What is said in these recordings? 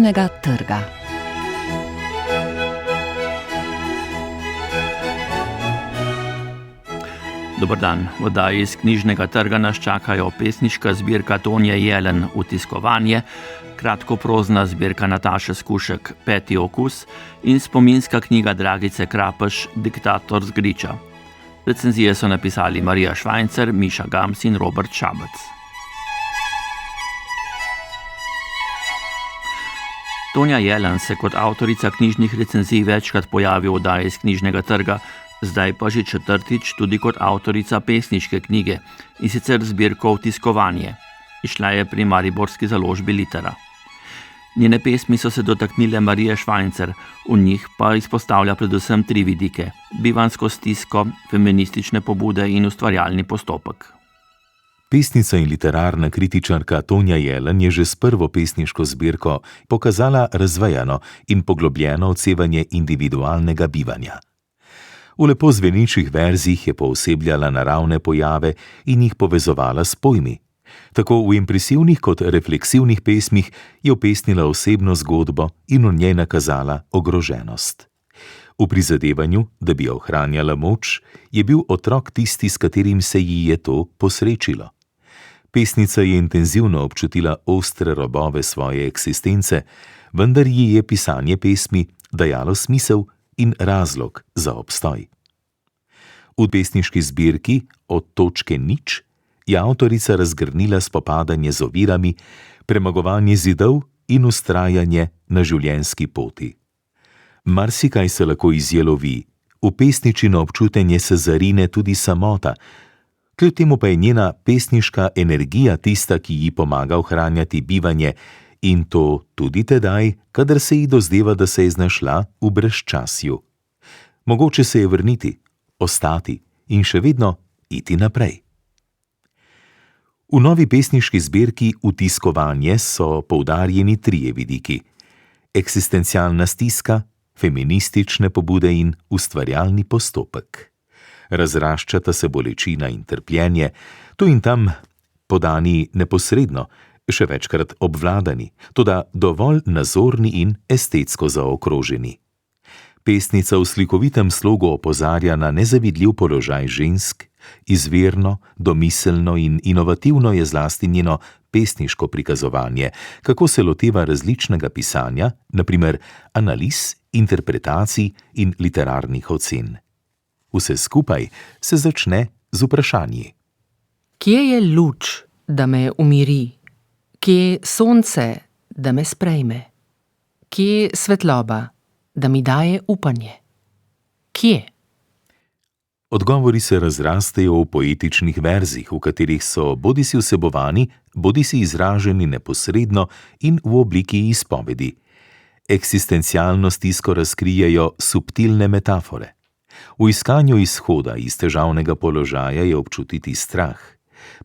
knjižnega trga. Dober dan. V oddaji iz knjižnega trga nas čakajo pesniška zbirka Tonje Jelen Utiskovanje, kratkoprozna zbirka Nataše Skušek Peti okus in spominska knjiga Dragice Krapeš Diktator z Griča. Recenzije so napisali Marija Švajncer, Miša Gams in Robert Šabec. Tonja Jelen se kot avtorica knjižnih recenzij večkrat pojavi v oddaji iz knjižnega trga, zdaj pa že četrtič tudi kot avtorica pesniške knjige, in sicer zbirko Utiskovanje. Izšla je pri mariborski založbi Litera. Njene pesmi so se dotaknile Marije Švajncer, v njih pa izpostavlja predvsem tri vidike: bivansko stisko, feministične pobude in ustvarjalni postopek. Pesnica in literarna kritičarka Tonja Jelen je že s prvo pesniško zbirko pokazala razvejano in poglobljeno odsevanje individualnega bivanja. V lepo zvenečih verzih je poosebljala naravne pojave in jih povezovala s pojmi. Tako v impresivnih kot refleksivnih pesmih je opesnila osebno zgodbo in v njej nakazala ogroženost. V prizadevanju, da bi ohranjala moč, je bil otrok tisti, s katerim se ji je to posrečilo. Pesnica je intenzivno občutila ostre robove svoje eksistence, vendar ji je pisanje pesmi dajalo smisel in razlog za obstoj. V pesniški zbirki Od točke nič je avtorica razgrnila spopadanje z ovirami, premagovanje zidov in vztrajanje na življenjski poti. Marsikaj se lahko izjelovi, v pesničino občutenje se zarine tudi samota, kljub temu pa je njena pesniška energija tista, ki ji pomaga ohranjati bivanje, in to tudi tedaj, kadar se ji dozdeva, da se je znašla v brezčasju. Mogoče se je vrniti, ostati in še vedno iti naprej. V novi pesniški zbirki Utiskovanje so poudarjeni trije vidiki: eksistencialna stiska, feministične pobude in ustvarjalni postopek. Razraščata se bolečina in trpljenje, tu in tam podani neposredno, še večkrat obvladani, toda dovolj nazorni in estetsko zaokroženi. Pesnica v slikovitem slogu opozarja na nezavidljiv položaj žensk, izvirno, domiselno in inovativno je zlasti njeno pesniško prikazovanje, kako se loteva različnega pisanja, na primer analiz, interpretacij in literarnih ocen. Vse skupaj se začne z vprašanji. Kje je luč, da me umiri? Kje je sonce, da me sprejme? Kje je svetloba, da mi daje upanje? Kje? Odgovori se razrastejo v poetičnih verzih, v katerih so bodisi vsebovani, bodisi izraženi neposredno in v obliki izpovedi. Eksistencialno stisko razkrijejo subtilne metafore. V iskanju izhoda iz težavnega položaja je občutiti strah.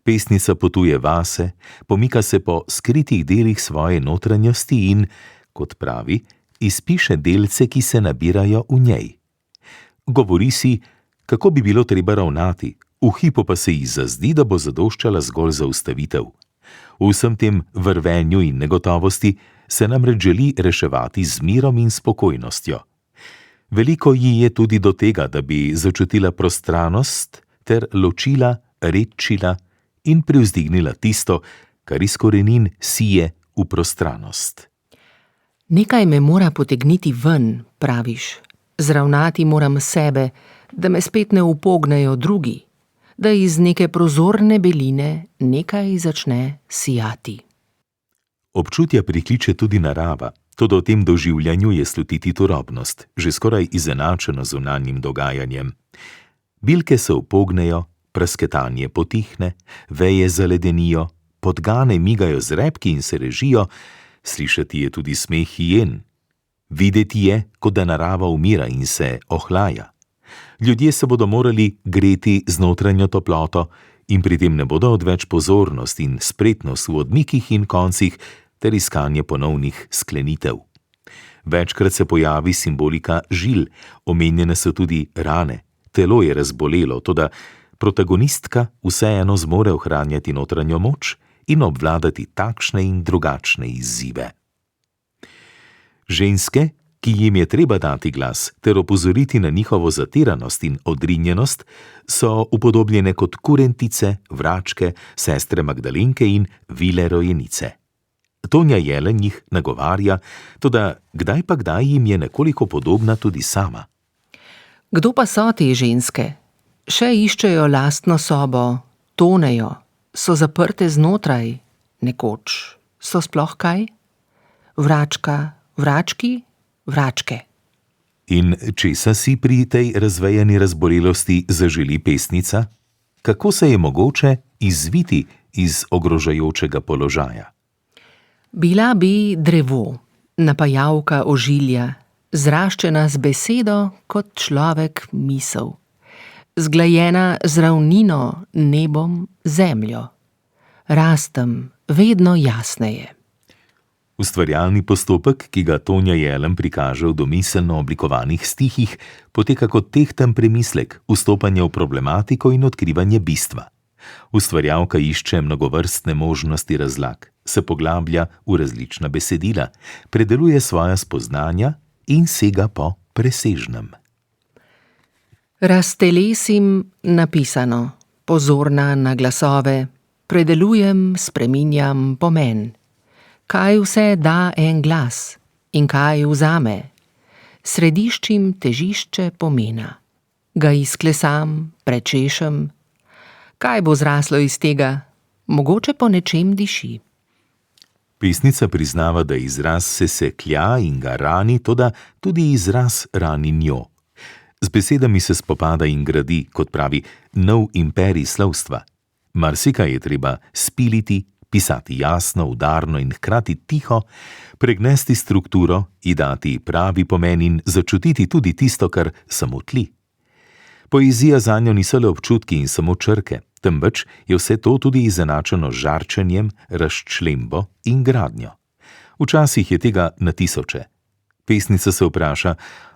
Pesnica potuje vase, pomika se po skritih delih svoje notranjosti in, kot pravi, izpiše delce, ki se nabirajo v njej. Govori si, kako bi bilo treba ravnati, v hipu pa se ji zazdi, da bo zadoščala zgolj zaustavitev. V vsem tem vrvenju in negotovosti se namreč želi reševati z mirom in spokojnostjo. Veliko ji je tudi do tega, da bi začutila prostranost ter ločila, redčila in privzdignila tisto, kar iz korenin sije v prostranost. Nekaj me mora potegniti ven, praviš. Zravnati moram sebe, da me spet ne upognejo drugi, da iz neke prozorne beline nekaj začne sijati. Občutja prikliče tudi narava, toda v tem doživljanju je slutiti turobnost, že skoraj izenačeno z zunanjim dogajanjem. Bilke se upognejo, prasketanje potihne, veje zaledenijo, podgane migajo z repki in se režijo, slišati je tudi smeh hijen. Videti je, kot da narava umira in se ohlaja. Ljudje se bodo morali greti z notranjo toploto in pri tem ne bodo odveč pozornost in spretnost v odmikih in koncih ter iskanje ponovnih sklenitev. Večkrat se pojavi simbolika žil, omenjene so tudi rane, telo je razbolelo, toda protagonistka vseeno zmore ohranjati notranjo moč in obvladati takšne in drugačne izzive. Ženske, ki jim je treba dati glas ter opozoriti na njihovo zatiranost in odrinjenost, so upodobljene kot kurentice, vračke, sestre Magdalenke in vile rojenice. Tonja Jelen jih nagovarja, toda kdaj pa kdaj jim je nekoliko podobna tudi sama. Kdo pa so te ženske? Še iščejo lastno sobo, tonejo, so zaprte znotraj, nekoč. So sploh kaj? Vračka, vrački, vračke. In česa si pri tej razvejani razbolelosti zaželi pesnica? Kako se je mogoče izviti iz ogrožajočega položaja? Bila bi drevo, napajalka ožilja, zraščena z besedo kot človek misel, zglajena z ravnino, nebom, zemljo. Rastem vedno jasneje. Ustvarjalni postopek, ki ga Tonja Jelen prikaže v domiselno oblikovanih stihih, poteka kot tehten premislek, vstopanje v problematiko in odkrivanje bistva. Ustvarjalka išče mnogovrstne možnosti razlag, se poglablja v različna besedila, predeluje svoja spoznanja in sega po presežnem. Raztelesim napisano, pozorna na glasove, predelujem, spreminjam pomen. Kaj vse da en glas in kaj vzame? Središčim težišče pomena. Ga izklesam, prečešem. Kaj bo zraslo iz tega? Mogoče po nečem diši. Pesnica priznava, da izraz se seklja in ga rani, toda tudi izraz rani njo. Z besedami se spopada in gradi, kot pravi, nov imperij slovstva. Marsikaj je treba spiliti, pisati jasno, udarno in hkrati tiho, pregnesti strukturo, ji dati pravi pomen in začutiti tudi tisto, kar samo tli. Poezija zanjo niso le občutki in samo črke, temveč je vse to tudi izenačeno z žarčenjem, razčlembo in gradnjo. Včasih je tega na tisoče. Pesnica se vpraša,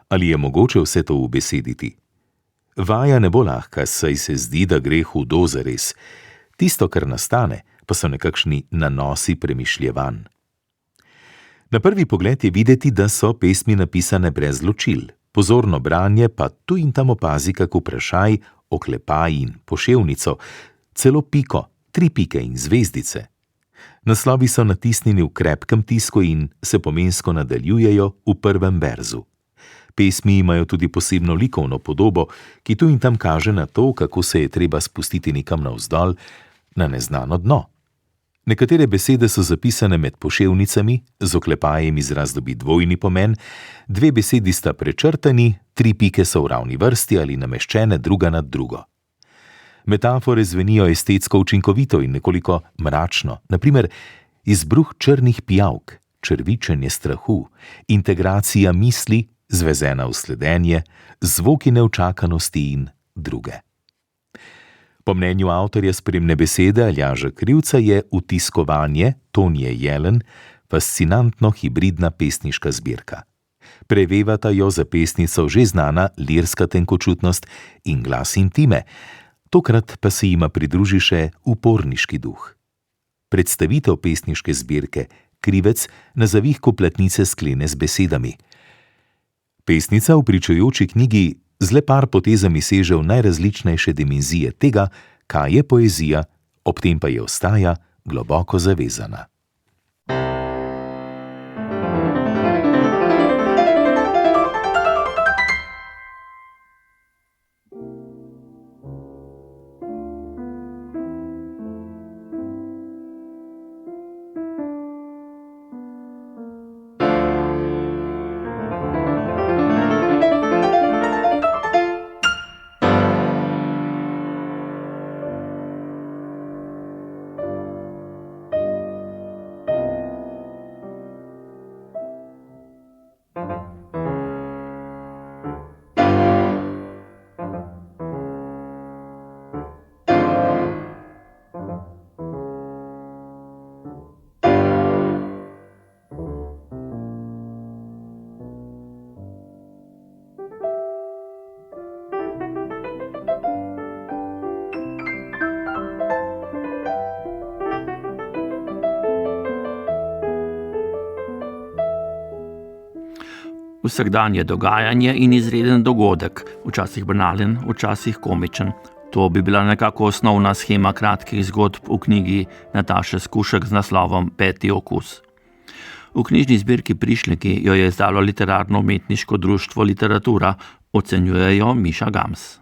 ali je mogoče vse to ubesediti. Vaja ne bo lahka, saj se zdi, da gre hudo zares. Tisto, kar nastane, pa so nekakšni nanosi premišljevanj. Na prvi pogled je videti, da so pesmi napisane brez ločil. Pozorno branje pa tu in tam opazi kak vprašaj, oklepaj in poševnico, celo piko, 3 pike in zvezdice. Naslovi so natisnjeni v krepkem tisku in se pomensko nadaljujejo v prvem verzu. Pesmi imajo tudi posebno likovno podobo, ki tu in tam kaže na to, kako se je treba spustiti nekam navzdol, na neznano dno. Nekatere besede so zapisane med poševnicami, z oklepajem izraz dobi dvojni pomen, 2 besedi sta prečrtani, 3 pike so v ravni vrsti ali nameščene druga nad drugo. Metafore zvenijo estetsko učinkovito in nekoliko mračno, naprimer izbruh črnih pijavk, črvičenje strahu, integracija misli, zvezena v sledenje, zvoki neučakanosti in druge. Po mnenju avtorja spremne besede Aljaža Krivca je Utiskovanje Tonje Jelen fascinantno hibridna pesniška zbirka. Prevevata jo za pesnico že znana lirska tenkočutnost in glas intime, tokrat pa se jima pridruži še uporniški duh. Predstavitev pesniške zbirke Krivec na zavihku platnice sklene z besedami. Pesnica v pričujoči knjigi z le par potezami seže v najrazličnejše dimenzije tega, kaj je poezija, ob tem pa je ostaja globoko zavezana. Vsakdanje dogajanje in izreden dogodek, včasih banalen, včasih komičen. To bi bila nekako osnovna shema kratkih zgodb v knjigi Nataše Skušek z naslovom Peti okus. V knjižni zbirki Prišleki jo je izdalo Literarno-umetniško društvo Literatura, ocenjujejo Miša Gams.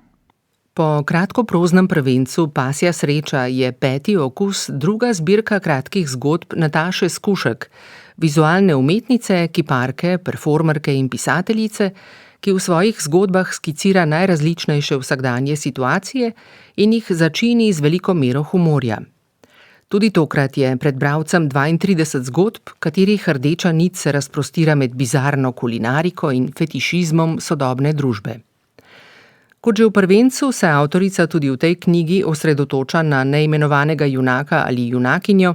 Po kratkoproznem prvencu Pasja sreča je Peti okus druga zbirka kratkih zgodb Nataše Skušek, vizualne umetnice, kiparke, performerke in pisateljice, ki v svojih zgodbah skicira najrazličnejše vsakdanje situacije in jih začini z veliko mero humorja. Tudi tokrat je pred bralcem 32 zgodb, katerih rdeča nit se razprostira med bizarno kulinariko in fetišizmom sodobne družbe. Kot že v prvencu se avtorica tudi v tej knjigi osredotoča na neimenovanega junaka ali junakinjo,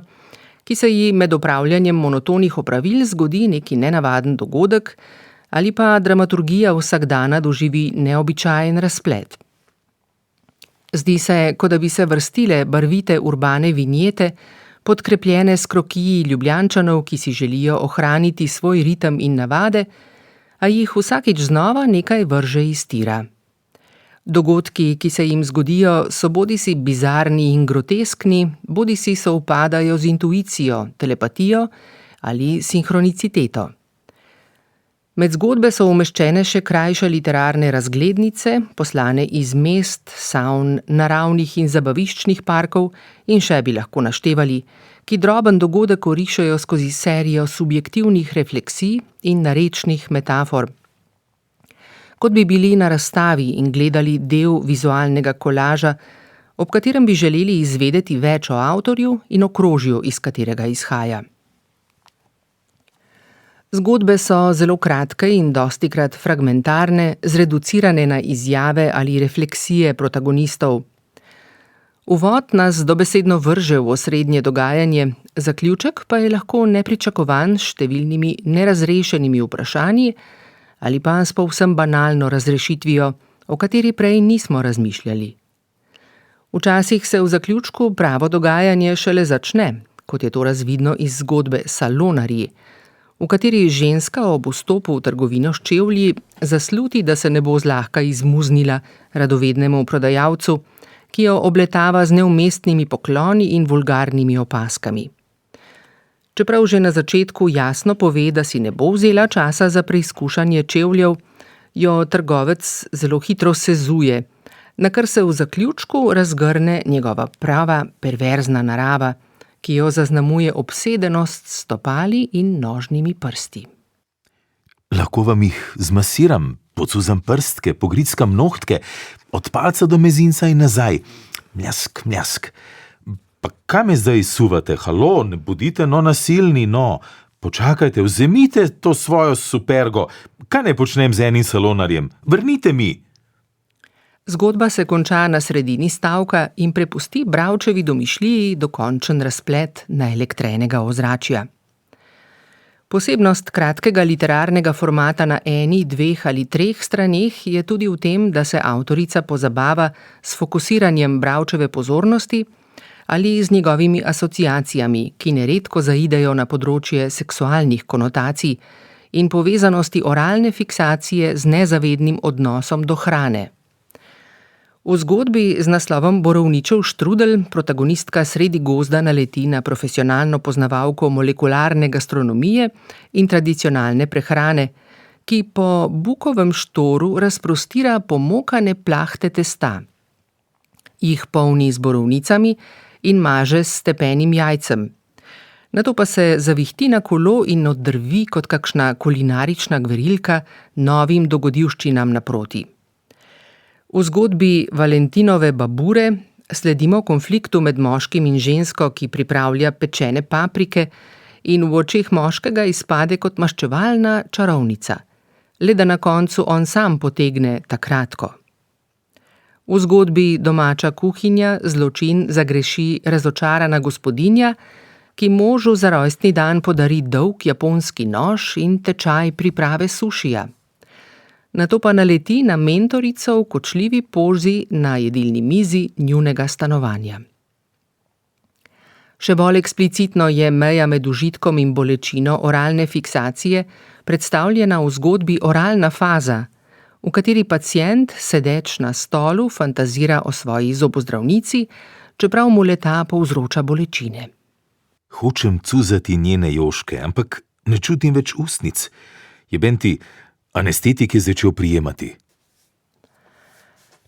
ki se ji med opravljanjem monotonih opravil zgodi neki nenavaden dogodek ali pa dramaturgija vsakdana doživi neobičajen razplet. Zdi se, kot da bi se vrstile barvite urbane vinjete, podkrepljene s krokiji Ljubljančanov, ki si želijo ohraniti svoj ritem in navade, a jih vsakič znova nekaj vrže iz tira. Dogodki, ki se jim zgodijo, so bodisi bizarni in groteskni, bodisi sovpadajo z intuicijo, telepatijo ali sinhroniciteto. Med zgodbe so umeščene še krajše literarne razglednice, poslane iz mest, savn, naravnih in zabaviščnih parkov in še bi lahko naštevali, ki droben dogodek orišejo skozi serijo subjektivnih refleksij in narečnih metafor. Kot bi bili na razstavi in gledali del vizualnega kolaža, ob katerem bi želeli izvedeti več o avtorju in okrožju, iz katerega izhaja. Zgodbe so zelo kratke in dostikrat fragmentarne, zreducirane na izjave ali refleksije protagonistov. Uvod nas dobesedno vrže v osrednje dogajanje, zaključek pa je lahko nepričakovan s številnimi nerazrešenimi vprašanji ali pa s povsem banalno razrešitvijo, o kateri prej nismo razmišljali. Včasih se v zaključku pravo dogajanje šele začne, kot je to razvidno iz zgodbe Salonarji, v kateri ženska ob vstopu v trgovino s čevlji zasluti, da se ne bo zlahka izmuznila radovednemu prodajalcu, ki jo obletava z neumestnimi pokloni in vulgarnimi opazkami. Čeprav že na začetku jasno pove, da si ne bo vzela časa za preizkušanje čevljev, jo trgovec zelo hitro sezuje, na kar se v zaključku razgrne njegova prava perverzna narava, ki jo zaznamuje obsedenost s stopali in nožnimi prsti. Lahko vam jih zmasiram, pocuzam prstke, pogrickam nohtke, od palca do mezinca in nazaj. Mljask, mljask. Pa kaj me zdaj suvate? Halo, ne bodite nasilni, no. Počakajte, vzemite to svojo supergo. Kaj ne počnem z enim salonarjem? Vrnite mi. Zgodba se konča na sredini stavka in prepusti bralčevi domišljiji dokončen razplet naelektrenega ozračja. Posebnost kratkega literarnega formata na eni, dveh ali treh straneh je tudi v tem, da se avtorica pozabava s fokusiranjem bralčeve pozornosti ali z njegovimi asociacijami, ki neredko zaidejo na področje seksualnih konotacij in povezanosti oralne fiksacije z nezavednim odnosom do hrane. V zgodbi z naslovom Borovničev štrudelj protagonistka sredi gozda naleti na profesionalno poznavalko molekularne gastronomije in tradicionalne prehrane, ki po bukovem štoru razprostira pomokane plahte testa. Jih polni z borovnicami in maže s stepenim jajcem. Nato pa se zavihti na kolo in oddrvi kot kakšna kulinarična gverilka novim dogodivščinam naproti. V zgodbi Valentinove babure sledimo konfliktu med moškim in žensko, ki pripravlja pečene paprike in v očeh moškega izpade kot maščevalna čarovnica, le da na koncu on sam potegne ta kratko. V zgodbi Domača kuhinja zločin zagreši razočarana gospodinja, ki možu za rojstni dan podari dolg japonski nož in tečaj priprave sušija. Nato pa naleti na mentorico v kočljivi pozi na jedilni mizi njunega stanovanja. Še bolj eksplicitno je meja med užitkom in bolečino oralne fiksacije predstavljena v zgodbi Oralna faza, v kateri pacient, sedeč na stolu, fantazira o svoji zobozdravnici, čeprav mu le-ta povzroča bolečine. Hočem cuzati njene joške, ampak ne čutim več ustnic. Jebenti, anestetik je začel prijemati.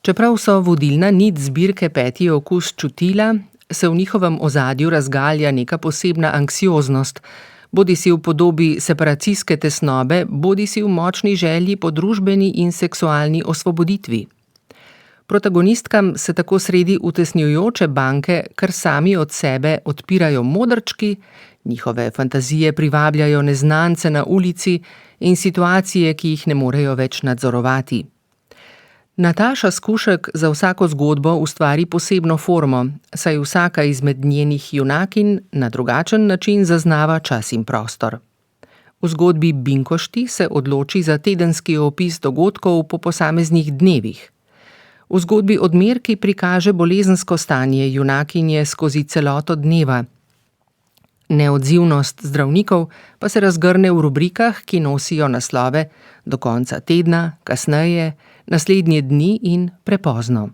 Čeprav so vodilna nit zbirke Peti okus čutila, se v njihovem ozadju razgalja neka posebna anksioznost, bodisi v podobi separacijske tesnobe, bodisi v močni želji po družbeni in seksualni osvoboditvi. Protagonistkam se tako sredi utesnjujoče banke kar sami od sebe odpirajo modrčki, njihove fantazije privabljajo neznance na ulici in situacije, ki jih ne morejo več nadzorovati. Nataša Skušek za vsako zgodbo ustvari posebno formo, saj vsaka izmed njenih junakinj na drugačen način zaznava čas in prostor. V zgodbi Binkošti se odloči za tedenski opis dogodkov po posameznih dnevih. V zgodbi Odmerki prikaže bolezensko stanje junakinje skozi celoto dneva. Neodzivnost zdravnikov pa se razgrne v rubrikah, ki nosijo naslove do konca tedna, kasneje, naslednje dni in prepozno.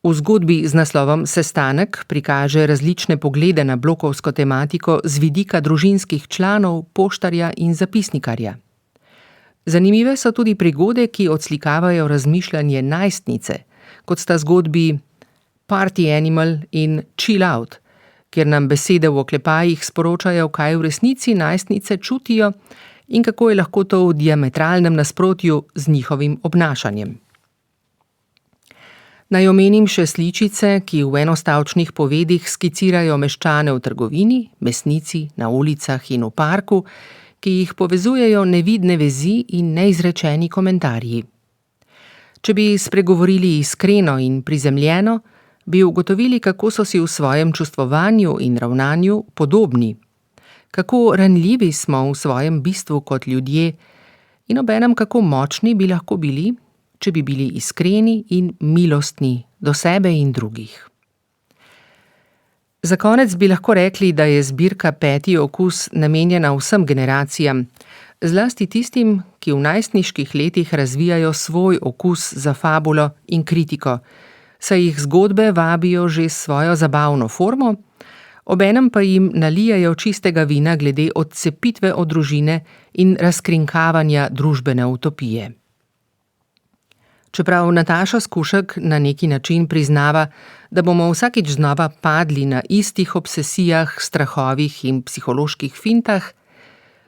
V zgodbi z naslovom Sestanek prikaže različne poglede na blokovsko tematiko z vidika družinskih članov, poštarja in zapisnikarja. Zanimive so tudi prigode, ki odslikavajo razmišljanje najstnice, kot sta zgodbi Party Animal in Chill Out, kjer nam besede v oklepajih sporočajo, kaj v resnici najstnice čutijo in kako je lahko to v diametralnem nasprotju z njihovim obnašanjem. Naj omenim še sličice, ki v enostavčnih povedih skicirajo meščane v trgovini, mesnici, na ulicah in v parku, ki jih povezujejo nevidne vezi in neizrečeni komentarji. Če bi spregovorili iskreno in prizemljeno, bi ugotovili, kako so si v svojem čustvovanju in ravnanju podobni, kako ranljivi smo v svojem bistvu kot ljudje in obenem kako močni bi lahko bili, če bi bili iskreni in milostni do sebe in drugih. Za konec bi lahko rekli, da je zbirka Peti okus namenjena vsem generacijam, zlasti tistim, ki v najstniških letih razvijajo svoj okus za fabulo in kritiko, saj jih zgodbe vabijo že s svojo zabavno formo, obenem pa jim nalijajo čistega vina glede odcepitve od družine in razkrinkavanja družbene utopije. Čeprav Nataša Skušek na neki način priznava, da bomo vsakič znova padli na istih obsesijah, strahovih in psiholoških fintah,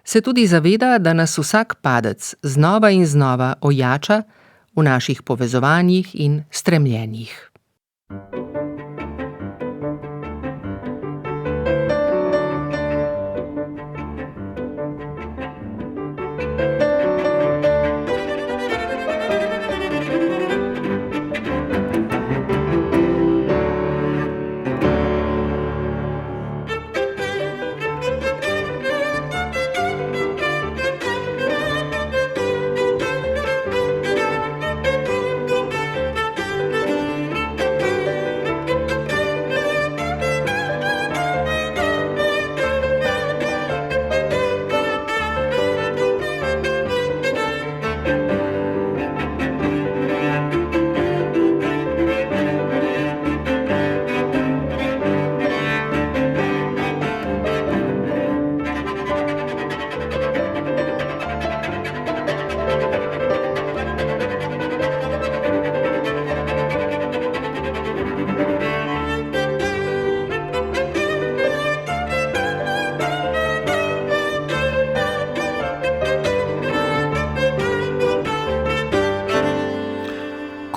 se tudi zaveda, da nas vsak padec znova in znova ojača v naših povezovanjih in stremljenjih.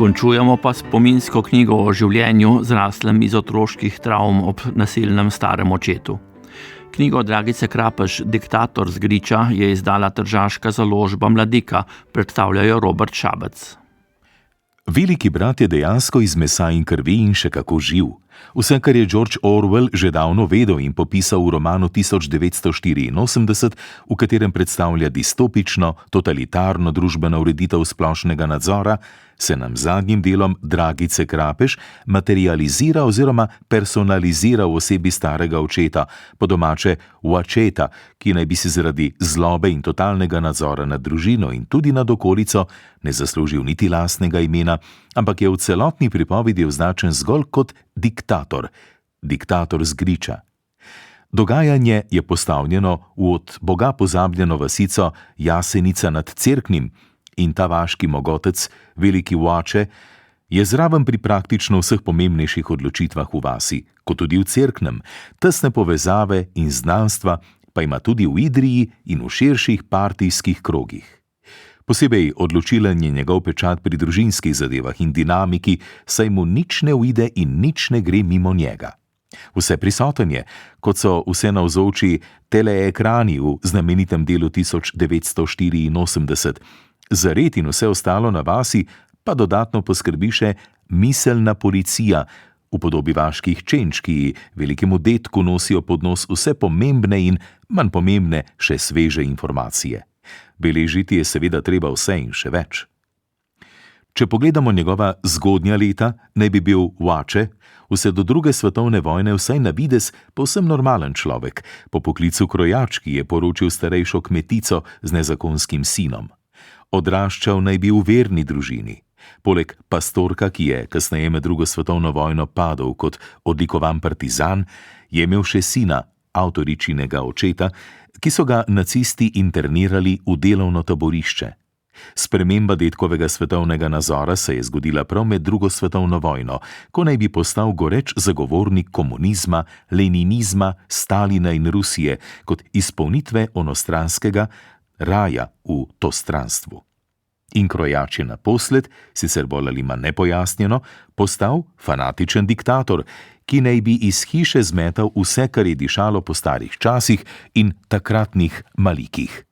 Končujemo pa spominsko knjigo o življenju, zraslem iz otroških travm ob nasilnem starem očetu. Knjigo Dragice Krapež Diktator z Griča je izdala tržaška založba Mladika, predstavljajo Robert Šabec. Veliki brat je dejansko iz mesa in krvi in še kako živ. Vse, kar je George Orwell že davno vedel in popisal v romanu 1984, v katerem predstavlja distopično, totalitarno družbeno ureditev splošnega nadzora, se nam zadnjim delom Dragice Krapeš materializira oziroma personalizira v osebi starega očeta, po domače očeta, ki naj bi si zaradi zlobe in totalnega nadzora nad družino in tudi nad okolico ne zaslužil niti lastnega imena, ampak je v celotni pripovedi označen zgolj kot diktator z griča. Dogajanje je postavljeno v od Boga pozabljeno vasico Jasenica nad Cerknim in ta vaški mogotec, veliki oče, je zraven pri praktično vseh pomembnejših odločitvah v vasi, kot tudi v Cerknem, tesne povezave in znanstva pa ima tudi v Idriji in v širših partijskih krogih. Posebej odločilen je njegov pečat pri družinskih zadevah in dinamiki, saj mu nič ne uide in nič ne gre mimo njega. Vse prisoten je, kot so vse navzoči teleekrani v znamenitem delu 1984, za red in vse ostalo na vasi pa dodatno poskrbi še miselna policija, v podobi vaških čenč, ki velikemu detku nosijo pod nos vse pomembne in manj pomembne še sveže informacije. Beležiti je seveda treba vse in še več. Če pogledamo njegova zgodnja leta, naj bi bil oče vse do druge svetovne vojne vsaj na videz povsem normalen človek, po poklicu krojač, ki je poročil starejšo kmetico z nezakonskim sinom. Odraščal naj bi v verni družini. Poleg pastorka, ki je kasneje med drugo svetovno vojno padel kot odlikovan partizan, je imel še sina, avtoričinega očeta, ki so ga nacisti internirali v delovno taborišče. Sprememba detkovega svetovnega nazora se je zgodila prav med drugo svetovno vojno, ko naj bi postal goreč zagovornik komunizma, leninizma, Stalina in Rusije kot izpolnitve onostranskega raja v to stranstvu. In krojač je naposled, sicer bolj ali manj nepojasnjeno, postal fanatičen diktator, ki naj bi iz hiše zmetal vse, kar je dišalo po starih časih in takratnih malikih.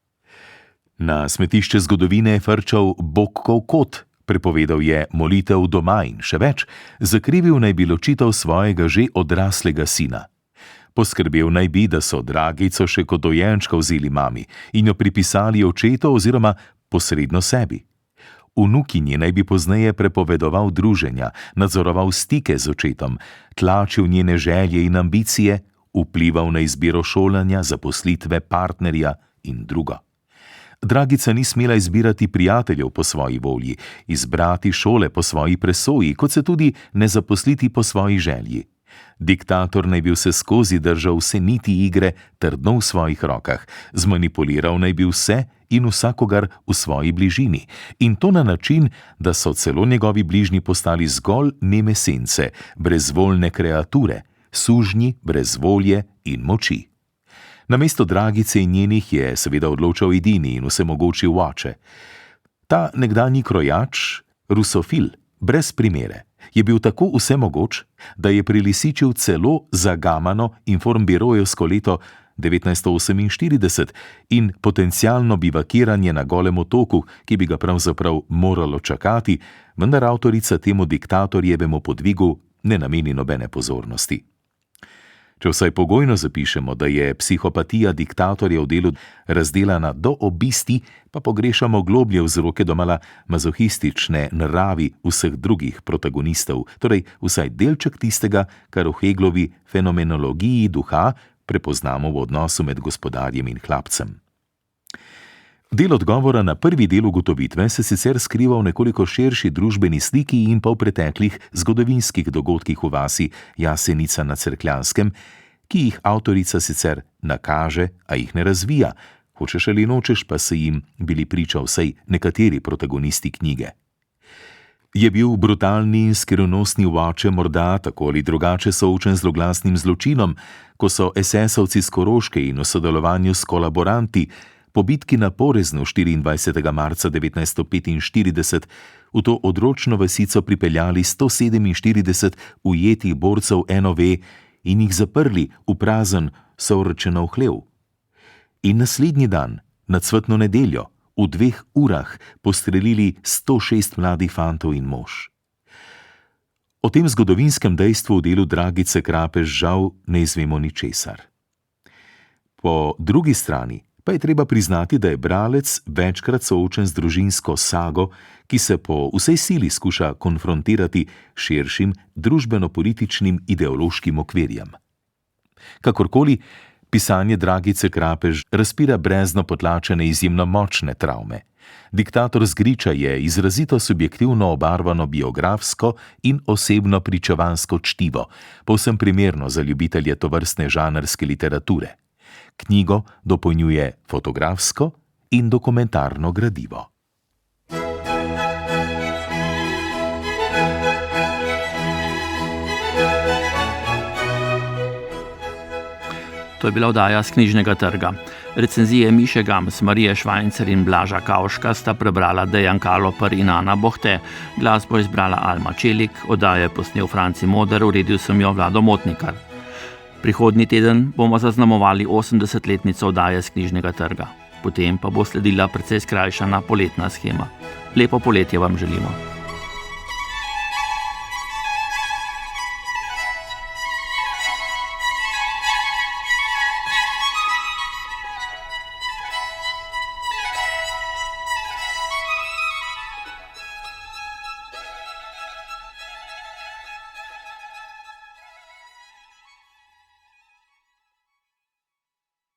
Na smetišče zgodovine je frčal Bogkov kot, prepovedal je molitev doma in še več, zakrivil naj bi ločitev svojega že odraslega sina. Poskrbel naj bi, da so Dragico še kot dojenčka vzeli mami in jo pripisali očetu oziroma posredno sebi. Vnukinji naj bi pozneje prepovedoval druženja, nadzoroval stike z očetom, tlačil njene želje in ambicije, vplival na izbiro šolanja, zaposlitve, partnerja in drugo. Dragica ni smela izbirati prijateljev po svoji volji, izbrati šole po svoji presoji, kot se tudi ne zaposliti po svoji želji. Diktator naj bi vse skozi držal vse niti igre trdno v svojih rokah, zmanipuliral naj bi vse in vsakogar v svoji bližini, in to na način, da so celo njegovi bližnji postali zgolj neme sence, brezvoljne kreature, sužnji brez volje in moči. Namesto Dragice in njenih je seveda odločal edini in vsemogoči oče. Ta nekdanji krojač, rusofil, brez primere, je bil tako vsemogoč, da je prilisičil celo zagamano informbirojevsko leto 1948 in potencialno bivakiranje na Golem otoku, ki bi ga pravzaprav moralo čakati, vendar avtorica temu diktatorjevemu podvigu ne nameni nobene pozornosti. Če vsaj pogojno zapišemo, da je psihopatija diktatorja v delu razdelana do obisti, pa pogrešamo globlje vzroke domala mazohistične naravi vseh drugih protagonistov, torej vsaj delček tistega, kar v Heglovi fenomenologiji duha prepoznamo v odnosu med gospodarjem in hlapcem. Del odgovora na prvi del ugotovitve se sicer skriva v nekoliko širši družbeni sliki in pa v preteklih zgodovinskih dogodkih v vasi Jasenica na Cerkljanskem, ki jih avtorica sicer nakaže, a jih ne razvija, hočeš ali nočeš, pa se jim bili priča vsaj nekateri protagonisti knjige. Je bil brutalni in skrivnostni oče morda tako ali drugače soočen z zloglasnim zločinom, ko so SS-ovci s Koroške in v sodelovanju s kolaboranti po bitki na Poreznu 24. marca 1945 v to odročno vasico pripeljali 147 ujetih borcev NOV in jih zaprli v prazen Sovrčenov hlev. In naslednji dan, na cvetno nedeljo, v 2 urah, postrelili 106 mladih fantov in mož. O tem zgodovinskem dejstvu v delu Dragice Krapež žal ne izvemo ničesar. Po drugi strani pa je treba priznati, da je bralec večkrat soočen z družinsko sago, ki se po vsej sili skuša konfrontirati širšim družbeno-političnim ideološkim okvirjem. Kakorkoli, pisanje Dragice Krapež razpira brezno potlačene izjemno močne travme. Diktator z Griča je izrazito subjektivno obarvano biografsko in osebno pričevansko čtivo, povsem primerno za ljubitelje tovrstne žanrske literature. Knjigo dopolnjuje fotografsko in dokumentarno gradivo. To je bila oddaja z Knjižnega trga. Recenzije Miše Gams, Marije Švajncer in Blaža Kavška sta prebrala Dejan Kalopar in Ana Bohte. Glasbo je izbrala Alma Čelik, oddajo je posnel Franci Moder, uredil sem jo Vlado Motnikar. Prihodnji teden bomo zaznamovali 80-letnico oddaje z Knjižnega trga. Potem pa bo sledila precej skrajšana poletna shema. Lepo poletje vam želimo.